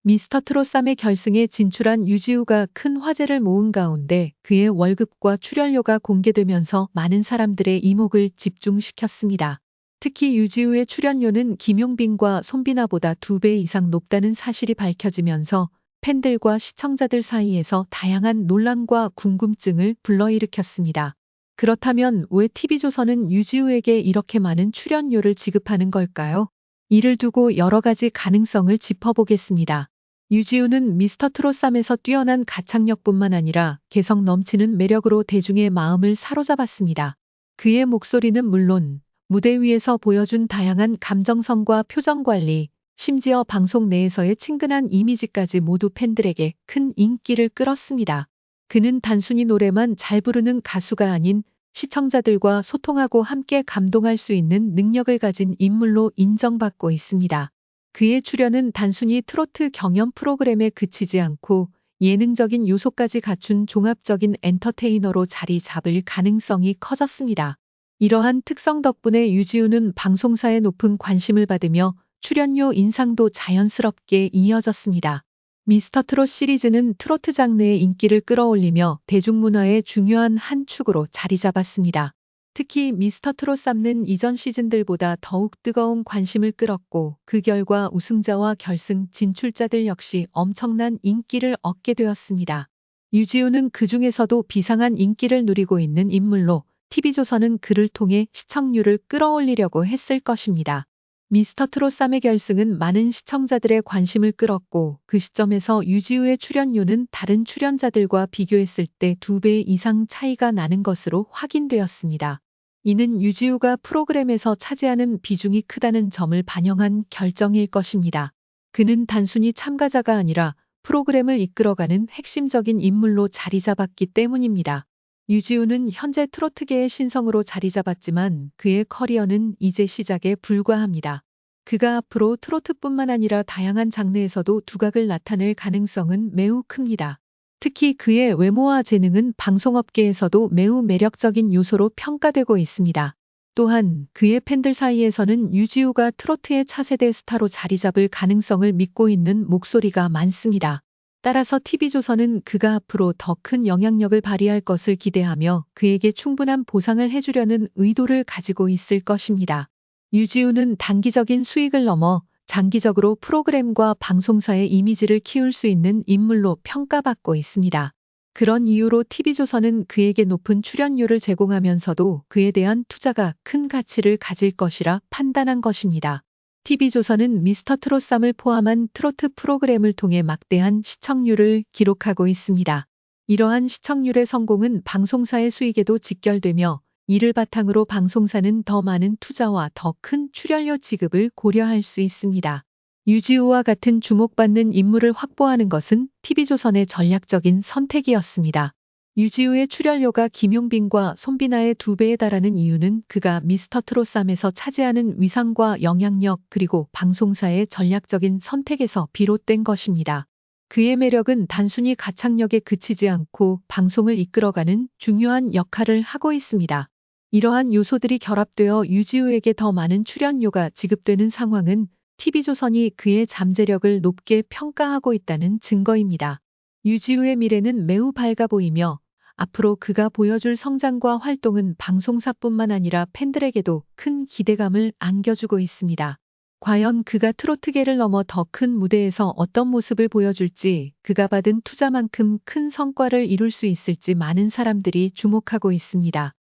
미스터 트롯 3의 결승에 진출한 유지우가 큰 화제를 모은 가운데 그의 월급과 출연료가 공개되면서 많은 사람들의 이목을 집중시켰습니다. 특히 유지우의 출연료는 김용빈과 손비나보다 2배 이상 높다는 사실이 밝혀지면서 팬들과 시청자들 사이에서 다양한 논란과 궁금증을 불러일으켰습니다. 그렇다면 왜 TV조선은 유지우에게 이렇게 많은 출연료를 지급하는 걸까요? 이를 두고 여러 가지 가능성을 짚어보겠습니다. 유지우는 미스터 트롯 3에서 뛰어난 가창력뿐만 아니라 개성 넘치는 매력으로 대중의 마음을 사로잡았습니다. 그의 목소리는 물론 무대 위에서 보여준 다양한 감정선과 표정 관리, 심지어 방송 내에서의 친근한 이미지까지 모두 팬들에게 큰 인기를 끌었습니다. 그는 단순히 노래만 잘 부르는 가수가 아닌 시청자들과 소통하고 함께 감동할 수 있는 능력을 가진 인물로 인정받고 있습니다. 그의 출연은 단순히 트로트 경연 프로그램에 그치지 않고 예능적인 요소까지 갖춘 종합적인 엔터테이너로 자리 잡을 가능성이 커졌습니다. 이러한 특성 덕분에 유지우는 방송사의 높은 관심을 받으며 출연료 인상도 자연스럽게 이어졌습니다. 미스터 트롯 시리즈는 트로트 장르의 인기를 끌어올리며 대중문화의 중요한 한 축으로 자리 잡았습니다. 특히 미스터 트롯 3는 이전 시즌들보다 더욱 뜨거운 관심을 끌었고 그 결과 우승자와 결승 진출자들 역시 엄청난 인기를 얻게 되었습니다. 유지우는 그 중에서도 비상한 인기를 누리고 있는 인물로 TV조선은 그를 통해 시청률을 끌어올리려고 했을 것입니다. 미스터 트롯 3의 결승은 많은 시청자들의 관심을 끌었고 그 시점에서 유지우의 출연료는 다른 출연자들과 비교했을 때 2배 이상 차이가 나는 것으로 확인되었습니다. 이는 유지우가 프로그램에서 차지하는 비중이 크다는 점을 반영한 결정일 것입니다. 그는 단순히 참가자가 아니라 프로그램을 이끌어가는 핵심적인 인물로 자리 잡았기 때문입니다. 유지우는 현재 트로트계의 신성으로 자리 잡았지만 그의 커리어는 이제 시작에 불과합니다. 그가 앞으로 트로트뿐만 아니라 다양한 장르에서도 두각을 나타낼 가능성은 매우 큽니다. 특히 그의 외모와 재능은 방송업계에서도 매우 매력적인 요소로 평가되고 있습니다. 또한 그의 팬들 사이에서는 유지우가 트로트의 차세대 스타로 자리 잡을 가능성을 믿고 있는 목소리가 많습니다. 따라서 TV조선은 그가 앞으로 더 큰 영향력을 발휘할 것을 기대하며 그에게 충분한 보상을 해주려는 의도를 가지고 있을 것입니다. 유지우는 단기적인 수익을 넘어 장기적으로 프로그램과 방송사의 이미지를 키울 수 있는 인물로 평가받고 있습니다. 그런 이유로 TV조선은 그에게 높은 출연료를 제공하면서도 그에 대한 투자가 큰 가치를 가질 것이라 판단한 것입니다. TV조선은 미스터 트롯 3을 포함한 트로트 프로그램을 통해 막대한 시청률을 기록하고 있습니다. 이러한 시청률의 성공은 방송사의 수익에도 직결되며 이를 바탕으로 방송사는 더 많은 투자와 더 큰 출연료 지급을 고려할 수 있습니다. 유지우와 같은 주목받는 인물을 확보하는 것은 TV조선의 전략적인 선택이었습니다. 유지우의 출연료가 김용빈과 손비나의 2배에 달하는 이유는 그가 미스터 트롯 3에서 차지하는 위상과 영향력 그리고 방송사의 전략적인 선택에서 비롯된 것입니다. 그의 매력은 단순히 가창력에 그치지 않고 방송을 이끌어가는 중요한 역할을 하고 있습니다. 이러한 요소들이 결합되어 유지우에게 더 많은 출연료가 지급되는 상황은 TV조선이 그의 잠재력을 높게 평가하고 있다는 증거입니다. 유지우의 미래는 매우 밝아 보이며 앞으로 그가 보여줄 성장과 활동은 방송사뿐만 아니라 팬들에게도 큰 기대감을 안겨주고 있습니다. 과연 그가 트로트계를 넘어 더 큰 무대에서 어떤 모습을 보여줄지, 그가 받은 투자만큼 큰 성과를 이룰 수 있을지 많은 사람들이 주목하고 있습니다.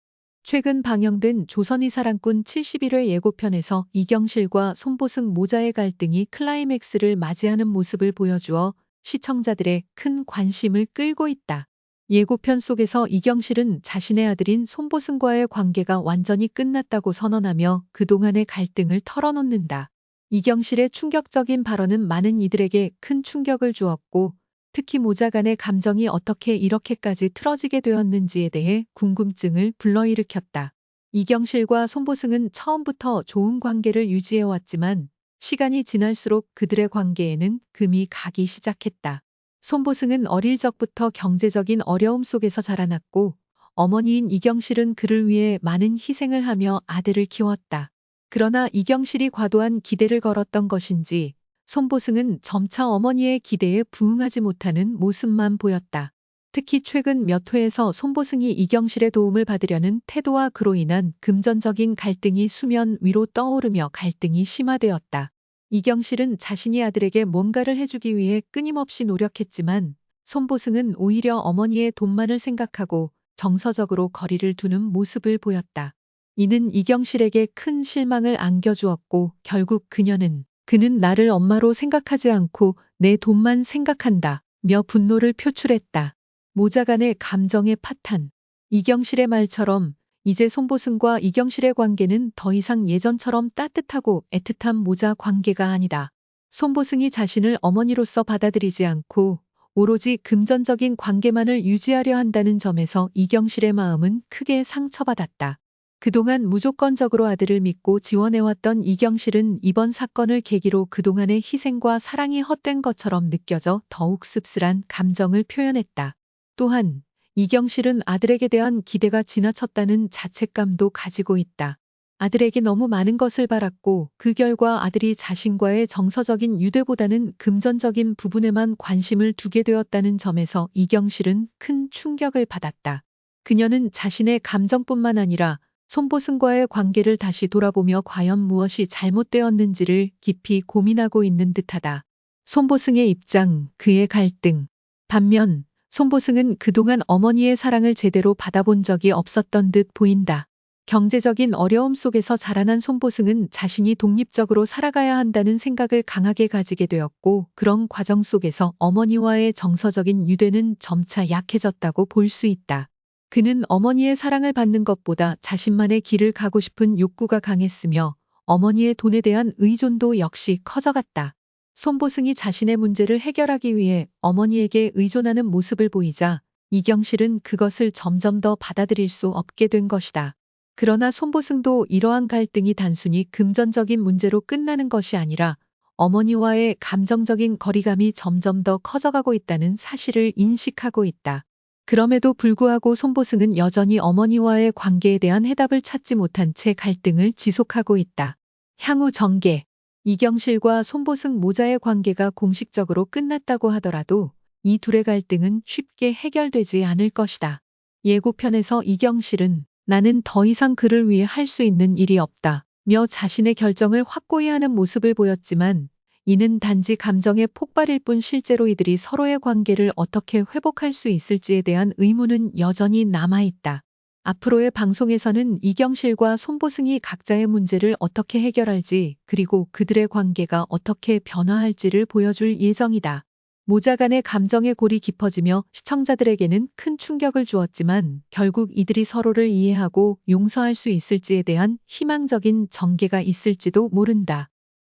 최근 방영된 조선이 사랑꾼 71회 예고편에서 이경실과 손보승 모자의 갈등이 클라이맥스를 맞이하는 모습을 보여주어 시청자들의 큰 관심을 끌고 있다. 예고편 속에서 이경실은 자신의 아들인 손보승과의 관계가 완전히 끝났다고 선언하며 그동안의 갈등을 털어놓는다. 이경실의 충격적인 발언은 많은 이들에게 큰 충격을 주었고 특히 모자 간의 감정이 어떻게 이렇게까지 틀어지게 되었는지에 대해 궁금증을 불러일으켰다. 이경실과 손보승은 처음부터 좋은 관계를 유지해왔지만 시간이 지날수록 그들의 관계에는 금이 가기 시작했다. 손보승은 어릴 적부터 경제적인 어려움 속에서 자라났고 어머니인 이경실은 그를 위해 많은 희생을 하며 아들을 키웠다. 그러나 이경실이 과도한 기대를 걸었던 것인지 손보승은 점차 어머니의 기대에 부응하지 못하는 모습만 보였다. 특히 최근 몇 회에서 손보승이 이경실의 도움을 받으려는 태도와 그로 인한 금전적인 갈등이 수면 위로 떠오르며 갈등이 심화되었다. 이경실은 자신이 아들에게 뭔가를 해주기 위해 끊임없이 노력했지만 손보승은 오히려 어머니의 돈만을 생각하고 정서적으로 거리를 두는 모습을 보였다. 이는 이경실에게 큰 실망을 안겨주었고 결국 그는 나를 엄마로 생각하지 않고 내 돈만 생각한다 며 분노를 표출했다. 모자 간의 감정의 파탄. 이경실의 말처럼 이제 손보승과 이경실의 관계는 더 이상 예전처럼 따뜻하고 애틋한 모자 관계가 아니다. 손보승이 자신을 어머니로서 받아들이지 않고 오로지 금전적인 관계만을 유지하려 한다는 점에서 이경실의 마음은 크게 상처받았다. 그동안 무조건적으로 아들을 믿고 지원해왔던 이경실은 이번 사건을 계기로 그동안의 희생과 사랑이 헛된 것처럼 느껴져 더욱 씁쓸한 감정을 표현했다. 또한 이경실은 아들에게 대한 기대가 지나쳤다는 자책감도 가지고 있다. 아들에게 너무 많은 것을 바랐고 그 결과 아들이 자신과의 정서적인 유대보다는 금전적인 부분에만 관심을 두게 되었다는 점에서 이경실은 큰 충격을 받았다. 그녀는 자신의 감정뿐만 아니라 손보승과의 관계를 다시 돌아보며 과연 무엇이 잘못되었는지를 깊이 고민하고 있는 듯하다. 손보승의 입장, 그의 갈등. 반면 손보승은 그동안 어머니의 사랑을 제대로 받아본 적이 없었던 듯 보인다. 경제적인 어려움 속에서 자라난 손보승은 자신이 독립적으로 살아가야 한다는 생각을 강하게 가지게 되었고 그런 과정 속에서 어머니와의 정서적인 유대는 점차 약해졌다고 볼 수 있다. 그는 어머니의 사랑을 받는 것보다 자신만의 길을 가고 싶은 욕구가 강했으며 어머니의 돈에 대한 의존도 역시 커져갔다. 손보승이 자신의 문제를 해결하기 위해 어머니에게 의존하는 모습을 보이자 이경실은 그것을 점점 더 받아들일 수 없게 된 것이다. 그러나 손보승도 이러한 갈등이 단순히 금전적인 문제로 끝나는 것이 아니라 어머니와의 감정적인 거리감이 점점 더 커져가고 있다는 사실을 인식하고 있다. 그럼에도 불구하고 손보승은 여전히 어머니와의 관계에 대한 해답을 찾지 못한 채 갈등을 지속하고 있다. 향후 전개. 이경실과 손보승 모자의 관계가 공식적으로 끝났다고 하더라도 이 둘의 갈등은 쉽게 해결되지 않을 것이다. 예고편에서 이경실은 나는 더 이상 그를 위해 할 수 있는 일이 없다 며 자신의 결정을 확고히 하는 모습을 보였지만 이는 단지 감정의 폭발일 뿐 실제로 이들이 서로의 관계를 어떻게 회복할 수 있을지에 대한 의문은 여전히 남아있다. 앞으로의 방송에서는 이경실과 손보승이 각자의 문제를 어떻게 해결할지 그리고 그들의 관계가 어떻게 변화할지를 보여줄 예정이다. 모자 간의 감정의 골이 깊어지며 시청자들에게는 큰 충격을 주었지만 결국 이들이 서로를 이해하고 용서할 수 있을지에 대한 희망적인 전개가 있을지도 모른다.